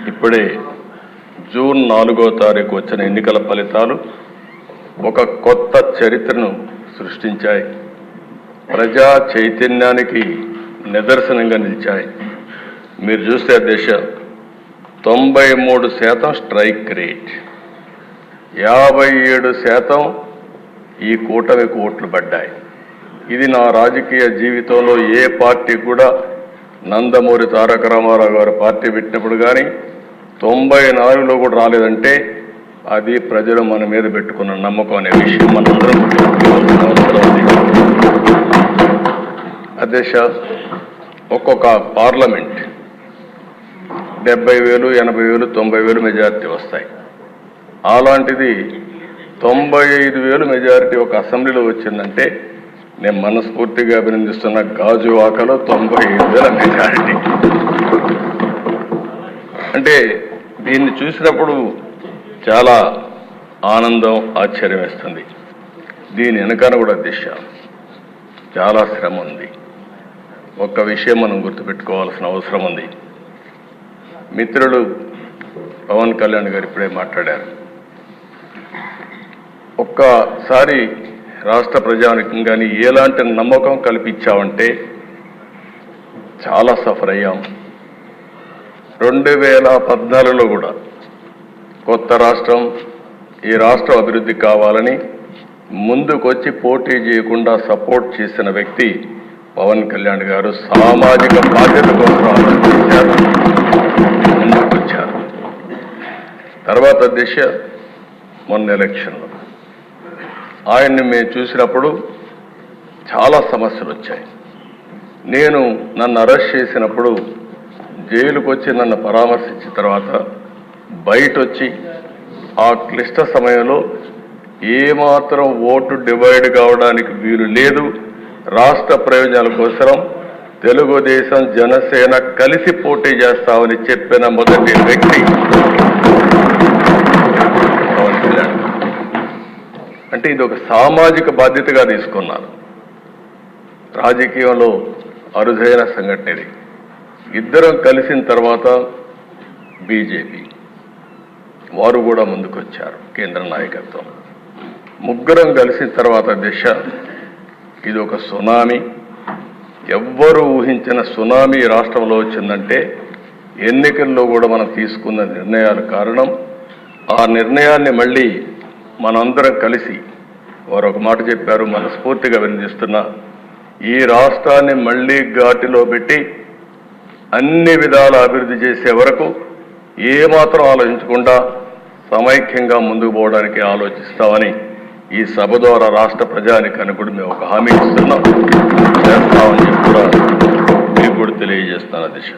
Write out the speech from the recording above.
ఇప్పుడే జూన్ 4వ తారీఖు వచ్చిన ఎన్నికల ఫలితాలు ఒక కొత్త చరిత్రను సృష్టించాయి. ప్రజా చైతన్యానికి నిదర్శనంగా నిలిచాయి. మీరు చూస్తే దేశ 93% స్ట్రైక్ రేట్, 57% ఈ కూటమికి ఓట్లు పడ్డాయి. ఇది నా రాజకీయ జీవితంలో ఏ పార్టీ కూడా, నందమూరి తారక రామారావు గారు పార్టీ పెట్టినప్పుడు కానీ 94లో కూడా రాలేదంటే అది ప్రజలు మన మీద పెట్టుకున్న నమ్మకం అనే విషయం మనందరం గుర్తుంచుకోవాల్సిన అవసరం ఉంది. అధ్యక్ష, ఒక్కొక్క పార్లమెంట్ 70,000, 80,000, 90,000 మెజారిటీ వస్తాయి. అలాంటిది 95,000 మెజారిటీ ఒక అసెంబ్లీలో వచ్చిందంటే నేను మనస్ఫూర్తిగా అభినందిస్తున్న. గాజువాకలో 95,000 మెజారిటీ అంటే దీన్ని చూసినప్పుడు చాలా ఆనందం, ఆశ్చర్యం వేస్తుంది. దీని వెనకాల కూడా దిశ చాలా శ్రమ ఉంది. ఒక్క విషయం మనం గుర్తుపెట్టుకోవాల్సిన అవసరం ఉంది. మిత్రులు పవన్ కళ్యాణ్ గారు ఇప్పుడే మాట్లాడారు. ఒక్కసారి రాష్ట్ర ప్రజానికి కానీ ఎలాంటి నమ్మకం కల్పించామంటే చాలా సఫర్ అయ్యాం. 2014లో కూడా కొత్త రాష్ట్రం, ఈ రాష్ట్రం అభివృద్ధి కావాలని ముందుకొచ్చి పోటీ చేయకుండా సపోర్ట్ చేసిన వ్యక్తి పవన్ కళ్యాణ్ గారు. సామాజిక బాధ్యత కోసం ఆలోచించారు, ముందుకొచ్చారు. తర్వాత దిశ మొన్న ఎలక్షన్లో ఆయన్ని మేము చూసినప్పుడు చాలా సమస్యలు వచ్చాయి. నన్ను అరెస్ట్ చేసినప్పుడు జైలుకు వచ్చి నన్ను పరామర్శించిన తర్వాత బయట వచ్చి ఆ క్లిష్ట సమయంలో ఏమాత్రం ఓటు డివైడ్ కావడానికి వీలు లేదు, రాష్ట్ర ప్రయోజనాల కోసం తెలుగుదేశం, జనసేన కలిసి పోటీ చేస్తామని చెప్పిన మొదటి వ్యక్తి పవన్ కళ్యాణ్. అంటే ఇది ఒక సామాజిక బాధ్యతగా తీసుకున్నాను. రాజకీయంలో అరుదైన సంఘటన ఇది. ఇద్దరం కలిసిన తర్వాత బీజేపీ వారు కూడా ముందుకొచ్చారు, కేంద్ర నాయకత్వం. ముగ్గురం కలిసిన తర్వాత దిశ ఇది ఒక సునామీ. ఎవ్వరూ ఊహించిన సునామీ రాష్ట్రంలో వచ్చిందంటే ఎన్నికల్లో కూడా మనం తీసుకున్న నిర్ణయాలు కారణం. ఆ నిర్ణయాన్ని మళ్ళీ మనందరం కలిసి వారు ఒక మాట చెప్పారు, మనస్ఫూర్తిగా అభినందిస్తున్నా. ఈ రాష్ట్రాన్ని మళ్ళీ ఘాటిలో పెట్టి అన్ని విధాల అభివృద్ధి చేసే వరకు ఏమాత్రం ఆలోచించకుండా సమైక్యంగా ముందుకు పోవడానికి ఆలోచిస్తామని ఈ సభ ద్వారా రాష్ట్ర ప్రజానికానికి కూడా మేము ఒక హామీ ఇస్తున్నాం, చేస్తామని చెప్పి కూడా మీకు కూడా తెలియజేస్తున్నాను అధ్యక్ష.